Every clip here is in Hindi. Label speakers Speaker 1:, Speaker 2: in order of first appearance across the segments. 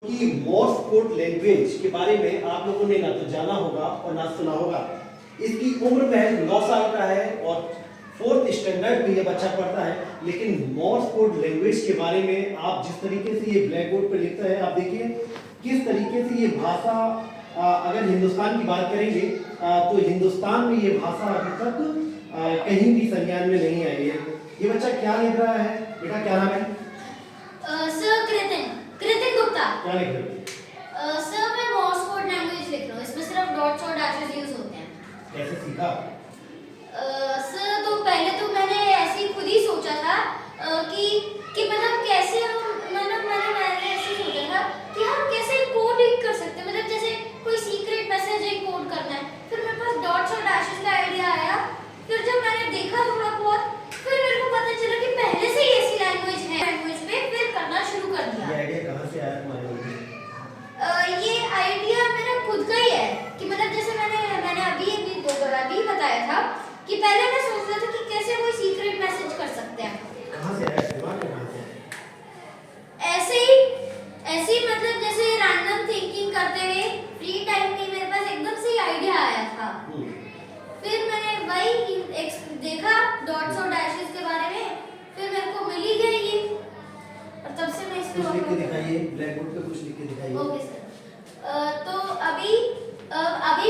Speaker 1: कि मोर्स कोड लैंग्वेज के बारे में आप लोगों ने ना तो जाना होगा और ना सुना होगा। इसकी उम्र महज 9 साल का है और 4th स्टैंडर्ड में ये बच्चा पढ़ता है। लेकिन मोर्स कोड लैंग्वेज के बारे में आप जिस तरीके से ये ब्लैक बोर्ड पर लिखता है, आप देखिए किस तरीके से ये भाषा, अगर हिंदुस्तान की बात करेंगे तो हिंदुस्तान में ये भाषा अभी तक कहीं भी संज्ञान में नहीं आई है। ये बच्चा क्या लिख रहा है बेटा, क्या नाम है?
Speaker 2: सर कृतिन गुप्ता।
Speaker 1: क्या लिख रहे हो?
Speaker 2: सर मैं मॉर्स कोड लैंग्वेज लिख रहा हूँ। इसमें सिर्फ डॉट्स और डैशेस यूज होते हैं।
Speaker 1: कैसे सीखा?
Speaker 2: सर तो पहले तो मैंने ऐसे ही खुद ही सोचा था कि मतलब कैसे हम मैंने ऐसे ही सोचा था कि हम कैसे कोड कर सकते हैं, मतलब जैसे कोई सीक्रेट मैसेज कोड करना है। फिर मेरे पास डॉट्स और डैशेस का आइडिया आया। फिर जब मैंने देखा थोड़ा बहुत, फिर मेरे को पता चला कि पहले से ही ऐसी लैंग्वेज है, लैंग्वेज पे फिर करना शुरू कर दिया।
Speaker 1: ये आइडिया कहाँ से आया तुम्हारे मन में?
Speaker 2: ये आइडिया मेरा खुद का ही है कि मतलब जैसे मैंने अभी बताया था कि पहले मैं सोच रहा था कि कैसे कोई सीक्रेट मैसेज कर सकते हैं।
Speaker 1: कहाँ से आया, दिमाग में कहाँ से आया?
Speaker 2: ऐसे ही मतलब जैसे रैंडम थिंकिंग करते हुए फ्री टाइम में मेरे पास एकदम से आइडिया आया था। फिर मैंने वही देखा डॉट्स और डैशेस के बारे में, फिर मेरे को मिल ही गई ये, और तब से मैं इस पे
Speaker 1: कुछ लिख के दिखाइए, ब्लैक बोर्ड पे कुछ लिख के दिखाइए।
Speaker 2: Okay sir. तो अभी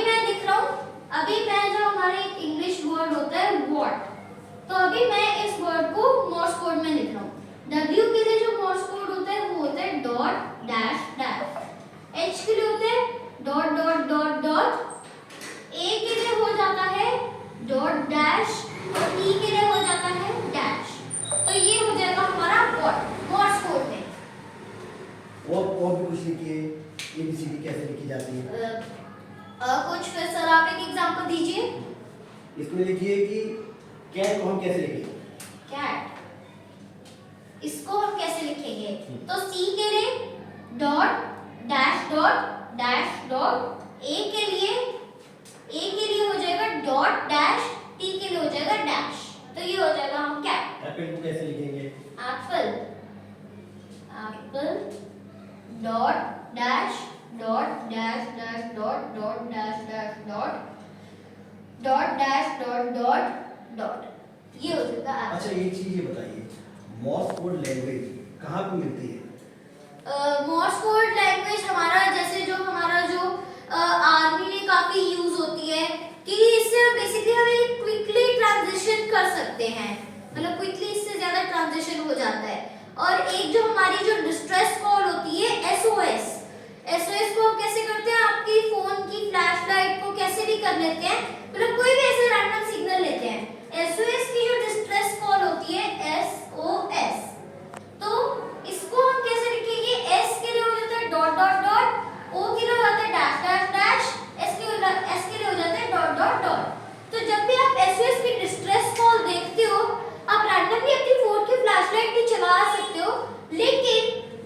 Speaker 2: मैं लिख रहा हूँ। अभी मैं जो हमारे इंग्लिश वर्ड होता है व्हाट, तो अभी मैं इस वर्ड को मोर्स कोड में लिख रहा हूँ। W के लिए जो मोर्स कोड होता है वो होता है डॉट डैश डैश। H के लिए होता है dot dot dot dot. A के लिए हो जाता है डॉट डैश और E के लिए हो जाता है डैश। तो ये हो जाएगा हमारा व्हाट मोर्स कोड में।
Speaker 1: और भी कुछ लिखिए, ABCD कैसे लिखी जाती है?
Speaker 2: कुछ फिर सर आप एक एग्जांपल दीजिए।
Speaker 1: इसमें लिखिए कि कैट को हम कैसे लिखेंगे?
Speaker 2: कैट, इसको हम कैसे लिखेंगे? तो C के लिए डॉट डैश डॉट। A के लिए हो जाएगा डॉट डैश, T के लिए हो जाएगा डैश। तो ये हो जाएगा हम कैट।
Speaker 1: एप्पल को कैसे लिखेंगे?
Speaker 2: Apple dot dash dot dash dash dot dot dash dash dot dash dot dot. ये हो जाएगा एप्पल।
Speaker 1: अच्छा एक चीज ये बताइए, मोर्स कोड लैंग्वेज कहाँ पे मिलती है?
Speaker 2: मोर्स कोड लैंग्वेज हमारा जो आर्मी में काफी यूज होती है कि इससे बेसिकली हम क्विकली ट्रांजिशन कर सकते हैं, मतलब क्विकली इससे ज्यादा ट्रांजिशन हो जाता है। और एक जो हमारी जो डिस्ट्रेस कॉल होती है SOS को हम कैसे करते हैं? आपकी फोन की फ्लैश लाइट को कैसे भी कर लेते हैं, मतलब कोई भी ऐसे रैंडम सिग्नल लेते हैं। SOS की जो डिस्ट्रेस कॉल होती है SOS, तो इसको हम कैसे लिखेंगे? S के लिए हो जाता है डॉट डॉट डॉट, O के लिए हो जाता है डैश डैश डैश, S के लिए हो जाता है डॉट डॉट डॉट। तो जब भी आप SOS की डिस्ट्रेस कॉल देखते हो, आप रैंडमली अपनी फोन की फ्लैशलाइट भी चला सकते हो, लेकिन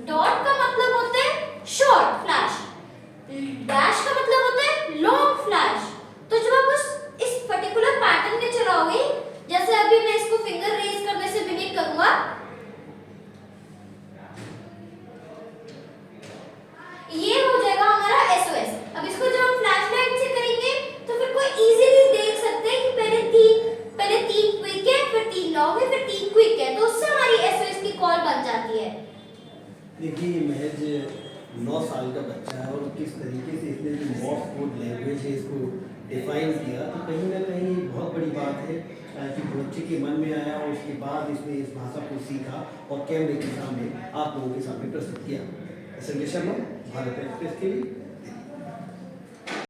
Speaker 2: डॉट का मतलब होता है शॉर्ट फ्लैश, डैश का मतलब होता है लॉन्ग फ्लैश। तो जब आप इस पर्टिकुलर पैटर्न में चलाओगे, जैसे अभी मैं इसको फिंगर रेज करने से मिमिक करूंगा, ये हो जाएगा हमारा SOS। अब इसको जब हम फ्लैशलाइट से करेंगे तो फिर कोई इजीली देख सकते हैं कि पहले तीन क्विक है, फिर 3 लॉन्ग है, फिर 3 क्विक है, तो उससे हमारी SOS की कॉल बन जाती है।
Speaker 1: देखिए ये महज 9 साल का बच्चा है और किस तरीके से इसने जो मोर्स कोड लैंग्वेज है इसको डिफाइन किया, तो कहीं ना कहीं बहुत बड़ी बात है कि बच्चे के मन में आया और उसके बाद इसने इस भाषा को सीखा और कैमरे के सामने आप लोगों के सामने प्रस्तुत किया। संजय शर्मा, भारत एक्सप्रेस के लिए।